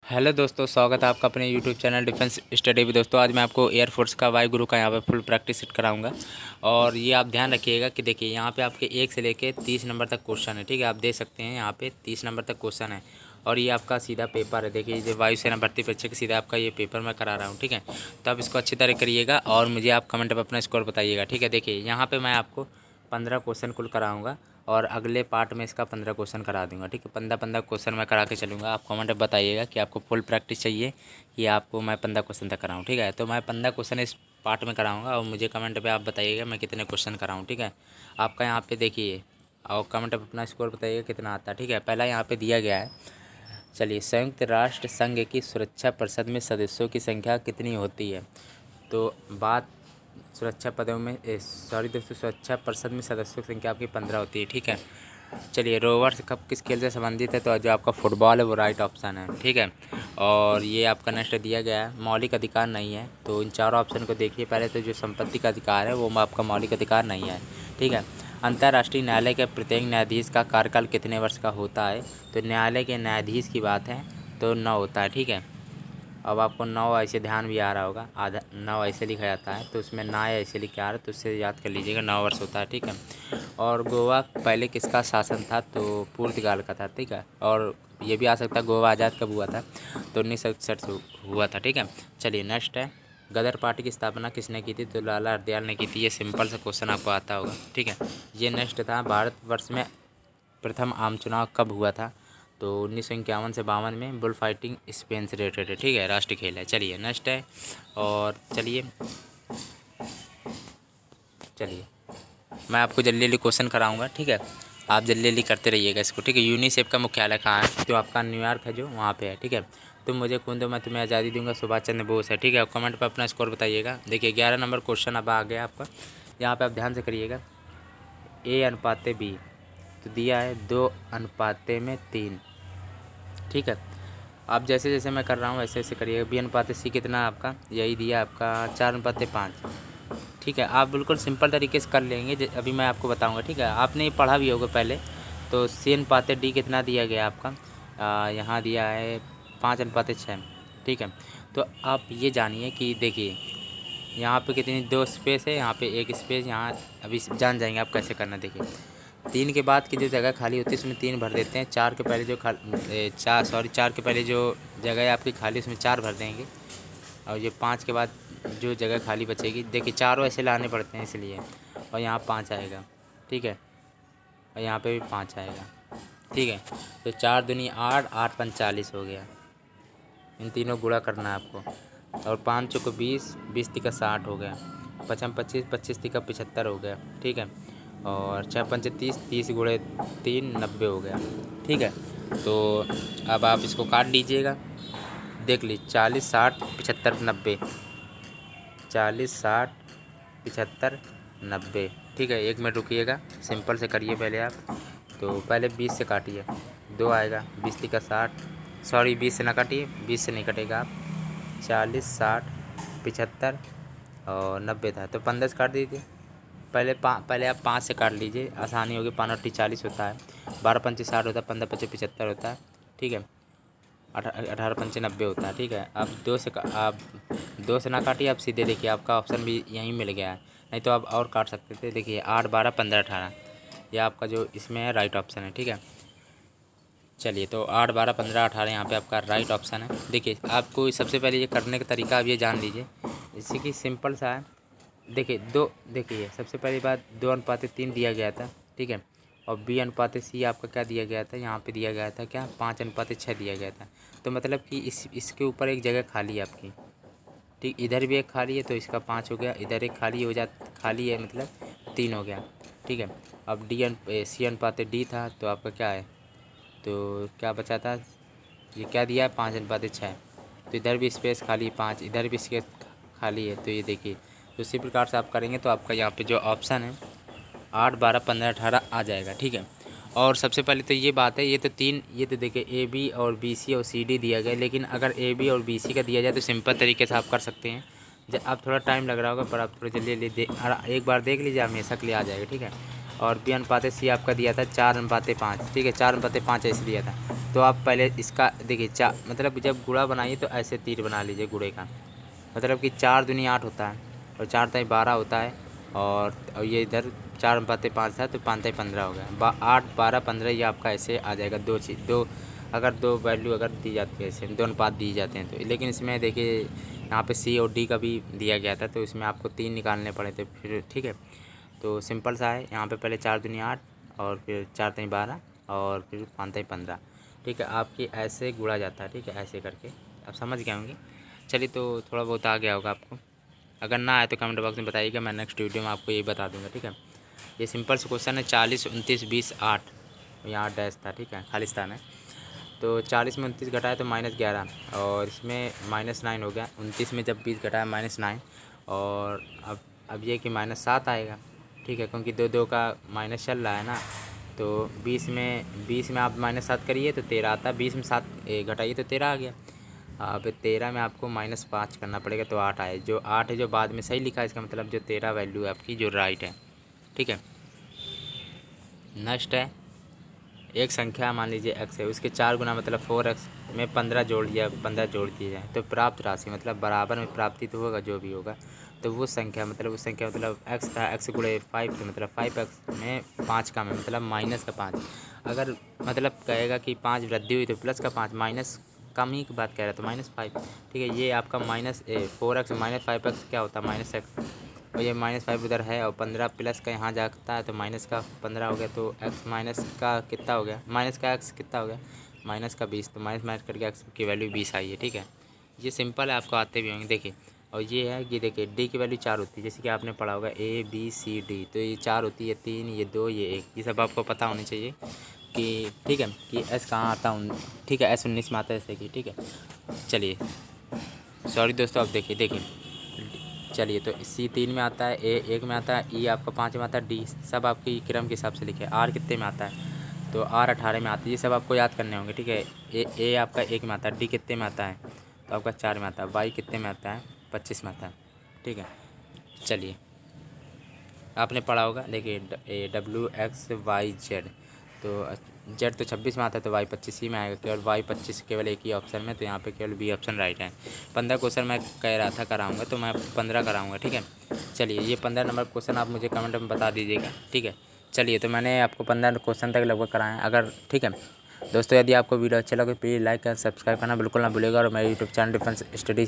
Hello दोस्तों, स्वागत है आपका अपने यूट्यूब चैनल डिफेंस स्टडी में। दोस्तों आज मैं आपको एयरफोर्स का वायु गुरु का यहाँ पे फुल प्रैक्टिस सेट कराऊंगा। और ये आप ध्यान रखिएगा कि देखिए यहाँ पे आपके 1 से लेके 30 नंबर तक क्वेश्चन है। ठीक है, आप देख सकते हैं यहाँ पे 30 नंबर तक क्वेश्चन है। और ये आपका सीधा पेपर है। देखिए ये वायुसेना भर्ती परीक्षा का सीधा आपका ये पेपर मैं करा रहा हूँ। ठीक है, तो आप इसको अच्छी तरह करिएगा और मुझे आप कमेंट पर अपना स्कोर बताइएगा। ठीक है, देखिए यहाँ पर मैं आपको 15 क्वेश्चन कुल कराऊंगा और अगले पार्ट में इसका 15 क्वेश्चन करा दूंगा। ठीक है, 15 क्वेश्चन मैं करा के चलूँगा। आप कमेंट में बताइएगा कि आपको फुल प्रैक्टिस चाहिए कि आपको मैं 15 क्वेश्चन तक कराऊँ। ठीक है, तो मैं 15 क्वेश्चन इस पार्ट में कराऊंगा और मुझे कमेंट पे आप बताइएगा मैं कितने क्वेश्चन कराऊँ। ठीक है, आपका यहाँ पे देखिए और कमेंट पर अपना स्कोर बताइएगा कितना आता है। ठीक है, पहला यहाँ पर दिया गया है। चलिए, संयुक्त राष्ट्र संघ की सुरक्षा परिषद में सदस्यों की संख्या कितनी होती है? तो बात सुरक्षा पदों में सॉरी दोस्तों, सुरक्षा परिषद में सदस्यों की संख्या आपकी 15 होती है। ठीक है, चलिए, रोवर्स कप किस खेल से संबंधित है? तो जो आपका फुटबॉल है वो राइट ऑप्शन है। ठीक है, और ये आपका नेक्स्ट दिया गया है, मौलिक अधिकार नहीं है। तो इन चारों ऑप्शन को देखिए। पहले तो जो संपत्ति का अधिकार है वो आपका मौलिक अधिकार नहीं है। ठीक है, अंतर्राष्ट्रीय न्यायालय के प्रत्येक न्यायाधीश का कार्यकाल कितने वर्ष का होता है? तो न्यायालय के न्यायाधीश की बात है तो 9 होता है। ठीक है, अब आपको 9 ऐसे ध्यान भी आ रहा होगा, आधा 9 ऐसे लिखा जाता है तो उसमें ना ऐसे लिखा आ रहा है तो उससे याद कर लीजिएगा 9 वर्ष होता है। ठीक है, और गोवा पहले किसका शासन था? तो पुर्तगाल का था। ठीक है, और ये भी आ सकता है गोवा आज़ाद कब हुआ था? तो 1961 से हुआ था। ठीक है, चलिए नेक्स्ट है, गदर पार्टी की स्थापना किसने की थी? तो लाला हरदयाल ने की थी। ये सिंपल सा क्वेश्चन आपको आता होगा। ठीक है, ये नेक्स्ट था, भारतवर्ष में प्रथम आम चुनाव कब हुआ था? तो 1951 से 52 में। बुल फाइटिंग स्पेन से रिलेटेड है। ठीक है, राष्ट्रीय खेल है। चलिए नेक्स्ट है, और चलिए मैं आपको जल्दी जल्दी क्वेश्चन कराऊंगा। ठीक है, आप जल्दी जल्दी करते रहिएगा इसको। ठीक है, यूनिसेफ का मुख्यालय कहाँ है? तो आपका न्यूयॉर्क है जो वहाँ पे है। ठीक है, तुम मुझे खून दो मैं तुम्हें आज़ादी दूंगा, सुभाष चंद्र बोस है। ठीक है, कमेंट पर अपना स्कोर बताइएगा। देखिए 11 नंबर क्वेश्चन अब आ गया आपका, यहाँ पे आप ध्यान से करिएगा। A/B तो दिया है 2/3। ठीक है, आप जैसे जैसे मैं कर रहा हूँ वैसे वैसे करिएगा। B/C कितना है आपका? यही दिया आपका 4/5। ठीक है, आप बिल्कुल सिंपल तरीके से कर लेंगे, अभी मैं आपको बताऊंगा। ठीक है, आपने ये पढ़ा भी होगा पहले। तो C/D कितना दिया गया आपका? यहाँ दिया है 5/6। ठीक है, तो आप ये जानिए कि देखिए यहाँ पे कितनी 2 स्पेस है, यहाँ पे 1 स्पेस, यहाँ अभी जान जाएंगे आप कैसे करना। देखिए 3 के बाद की जो जगह खाली होती है उसमें 3 भर देते हैं। 4 के पहले जो 4 के पहले जो जगह है आपकी खाली उसमें 4 भर देंगे। और ये 5 के बाद जो जगह खाली बचेगी, देखिए चारों ऐसे लाने पड़ते हैं इसलिए, और यहाँ 5 आएगा। ठीक है, और यहाँ पे भी 5 आएगा। ठीक है, तो 4 दूनी 8, 8×5 40 हो गया। इन तीनों गुणा करना है आपको। और 5 चौको 20, 20×3 60 हो गया। 5×5 25, 25×3 75 हो गया। ठीक है, और 6×5 30, 30×3 90 हो गया। ठीक है, तो अब आप इसको काट लीजिएगा। देख लीजिए 40 60 75 90, 40 60 75 90। ठीक है, 1 मिनट रुकिएगा, सिंपल से करिए पहले आप। तो पहले 20 से काटिए, 2 आएगा। 20×3 60, सॉरी 20 से ना काटिए, 20 से नहीं कटेगा आप। 40 60 75 और 90 था तो 15 से काट दीजिए। पहले आप 5 से काट लीजिए, आसानी होगी। 5×8 40 होता है, 12×5 60 होता है, 15×5 75 होता है। ठीक है, 18×5 90 होता है। ठीक है, आप 2 से ना काटिए, आप सीधे देखिए आपका ऑप्शन भी यहीं मिल गया है। नहीं तो आप और काट सकते थे। देखिए 8 12 15 18, यह आपका जो इसमें है राइट ऑप्शन है। ठीक है, चलिए, तो 8 12 15 18 यहाँ पे आपका राइट ऑप्शन है। देखिए आपको सबसे पहले ये करने का तरीका अब ये जान लीजिए, जैसे कि सिंपल सा है। देखिए सबसे पहली बात 2/3 दिया गया था। ठीक है, और B/C आपका क्या दिया गया था? यहाँ पे दिया गया था क्या? 5/6 दिया गया था। तो मतलब कि इसके ऊपर एक जगह खाली है आपकी। ठीक, इधर भी एक खाली है तो इसका 5 हो गया, इधर एक खाली है मतलब 3 हो गया। ठीक है, अब C/D था तो आपका क्या है? तो क्या बचा था? ये क्या दिया है? 5/6। तो इधर भी स्पेस खाली 5, इधर भी स्पेस खाली है। तो ये देखिए, तो इसी प्रकार से आप करेंगे तो आपका यहाँ पे जो ऑप्शन है 8 12 15 18 आ जाएगा। ठीक है, और सबसे पहले तो ये बात है, ये तो देखिए AB और BC और CD दिया गया, लेकिन अगर AB और BC का दिया जाए तो सिंपल तरीके से आप कर सकते हैं। जब आप थोड़ा टाइम लग रहा होगा पर आप थोड़ा जल्दी जल्दी एक बार देख लीजिए, हमेशा के लिए आ जाएगा। ठीक है, और B/C आपका दिया था 4/5, ठीक है, 4/5 ऐसे दिया था। तो आप पहले इसका देखिए मतलब जब गुणा बनाइए तो ऐसे तीर बना लीजिए गुणे का, मतलब कि 4 दूनी 8 होता है और 4 तिहाई 12 होता है, और ये इधर 4/5 था तो 5 तिहाई 15 हो गया। 8 12 15 ये आपका ऐसे आ जाएगा। दो अगर दो वैल्यू अगर दी जाती है ऐसे 2 अनुपात दिए जाते हैं तो, लेकिन इसमें देखिए यहाँ पे C और D का भी दिया गया था तो इसमें आपको 3 निकालने पड़े थे फिर, ठीक है। तो सिंपल सा है, यहाँ पे पहले 4 दूनी 8 और फिर 4 तिहाई 12 और फिर 5 तिहाई 15, ठीक है। आपकी ऐसे गुणा जाता है, ठीक है, ऐसे करके आप समझ गए होंगे। चलिए तो थोड़ा बहुत आ गया होगा आपको, अगर ना आए तो कमेंट बॉक्स में बताइएगा, मैं नेक्स्ट वीडियो में आपको यही बता दूंगा, ठीक है। ये सिंपल से क्वेश्चन है 40 29 20 8, यहाँ डैश था, ठीक है, खालिस्तान है। तो 40 में 29 घटाया तो -11 और इसमें -9 हो गया। 29 में जब 20 घटाया -9 और अब ये कि -7 आएगा, ठीक है, क्योंकि 2 का माइनस चल रहा है ना। तो 20 में आप -7 करिए तो 13 आता है, 20 में 7 घटाइए तो 13 आ गया। अब 13 में आपको -5 करना पड़ेगा तो 8 आए। जो 8 है जो बाद में सही लिखा है, इसका मतलब जो 13 वैल्यू है आपकी जो राइट है, ठीक है। नेक्स्ट है एक संख्या मान लीजिए x है, उसके 4 गुना मतलब 4x में 15 जोड़ दिया, 15 जोड़ दिया जाए तो प्राप्त राशि मतलब बराबर में प्राप्ति तो होगा जो भी होगा। तो वो संख्या मतलब x था, x गुणे 5 तो मतलब 5x में 5 का मतलब माइनस का 5। अगर मतलब कहेगा कि 5 वृद्धि हुई तो प्लस का 5, माइनस कम ही की बात कह रहा है तो -5, ठीक है। ये आपका -4x -5x क्या होता है -x, और ये -5 उधर है और 15 प्लस का यहाँ जाता है तो माइनस का 15 हो गया। तो x माइनस का कितना हो गया, माइनस का x कितना हो गया -20, तो माइनस करके x की वैल्यू 20 आई है, ठीक है। ये सिंपल है, आपको आते भी होंगे, देखिए। और ये है कि देखिए D की वैल्यू 4 होती है, जैसे कि आपने पढ़ा होगा ABCD, तो ये 4 होती है, 3 ये 2 ये 1, ये सब आपको पता होनी चाहिए कि, ठीक है, कि S कहाँ आता है, ठीक है, S 19 में आता है, जैसे कि, ठीक है। चलिए सॉरी दोस्तों, अब देखिए चलिए तो C 3 में आता है, A 1 में आता है, E आपका 5 में आता है, D सब आपकी क्रम के हिसाब से लिखे। R कितने में आता है तो R 18 में आता है, ये सब आपको याद करने होंगे, ठीक है। A आपका 1 में आता है, D कितने में आता है तो आपका 4 में आता है, Y कितने में आता है 25 में आता है, ठीक है। चलिए आपने पढ़ा होगा, देखिए WXYZ, तो Z तो 26 में आता है तो Y 25 ही में आएगा, केवल Y 25 केवल एक ही ऑप्शन में, तो यहाँ पे केवल B ऑप्शन राइट है। 15 क्वेश्चन मैं कह रहा था कराऊंगा तो मैं 15 कराऊंगा, ठीक है। चलिए ये 15 नंबर क्वेश्चन आप मुझे कमेंट में बता दीजिएगा, ठीक है। चलिए तो मैंने आपको 15 क्वेश्चन तक लगभग कराए हैं, अगर ठीक है दोस्तों। यदि आपको वीडियो अच्छा लगे प्लीज़ लाइक और सब्सक्राइब करना बिल्कुल ना भूलिएगा, और मेरे यूट्यूब चैनल डिफेंस स्टडीज